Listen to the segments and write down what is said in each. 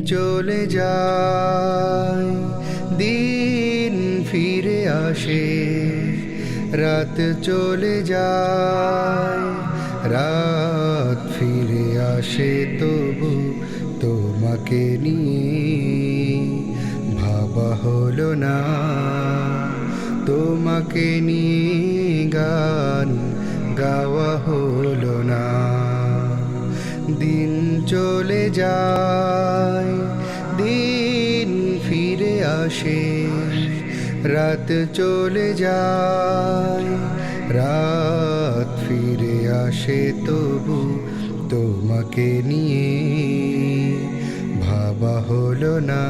চলে যায়, দিন ফিরে আসে, রাত চলে যায়, রাত ফিরে আসে, তবু তোমাকে নিয়ে ভাবা হলো না। তোমাকে নিয়ে গান গাওয়া হলো না। দিন চলে যায়, দিন ফিরে আসে, রাত চলে যায়, রাত ফিরে আসে, তবু তোমাকে নিয়ে ভাবা হলো না।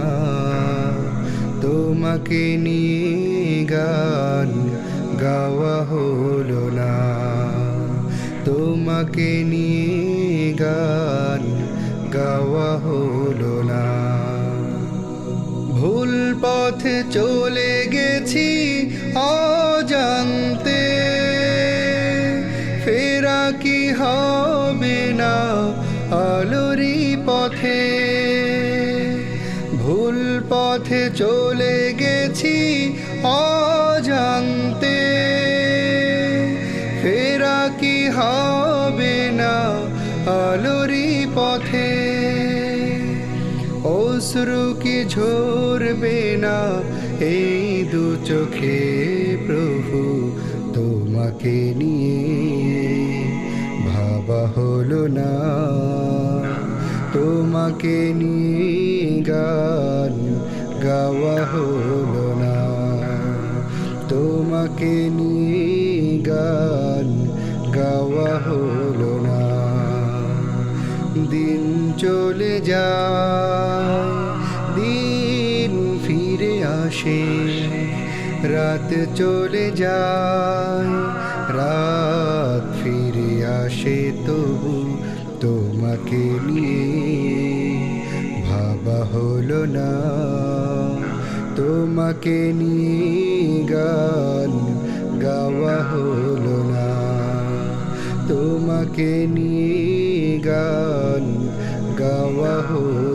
তোমাকে নিয়ে গান গাওয়া হলো না। তোমাকে নিয়ে গান গাওয়া হলো না। ভুল পথে চলে গেছি অজান্তে, ফেরা কি হবে না আলোরি পথে। ভুল পথে চলে গেছি অজান্তে, ফেরা কি হবে না আলোরি পথে। অশ্রু কি ঝরবে না এই দু চোখে, প্রভু তোমাকে নিয়ে ভাবা হলো না। তোমাকে নিয়ে গান গাওয়া হলো না। তোমাকে নিয়ে গান গাওয়া হলো না। দিন চলে যায়, দিন ফিরে আসে, রাত চলে যায়, রাত ফিরে আসে, তবু তোমাকে নিয়ে ভাবা হলো না। তোমাকে নিয়ে গান গাওয়া হলো না। তোমাকে নিয়ে গান গাওয়া হলো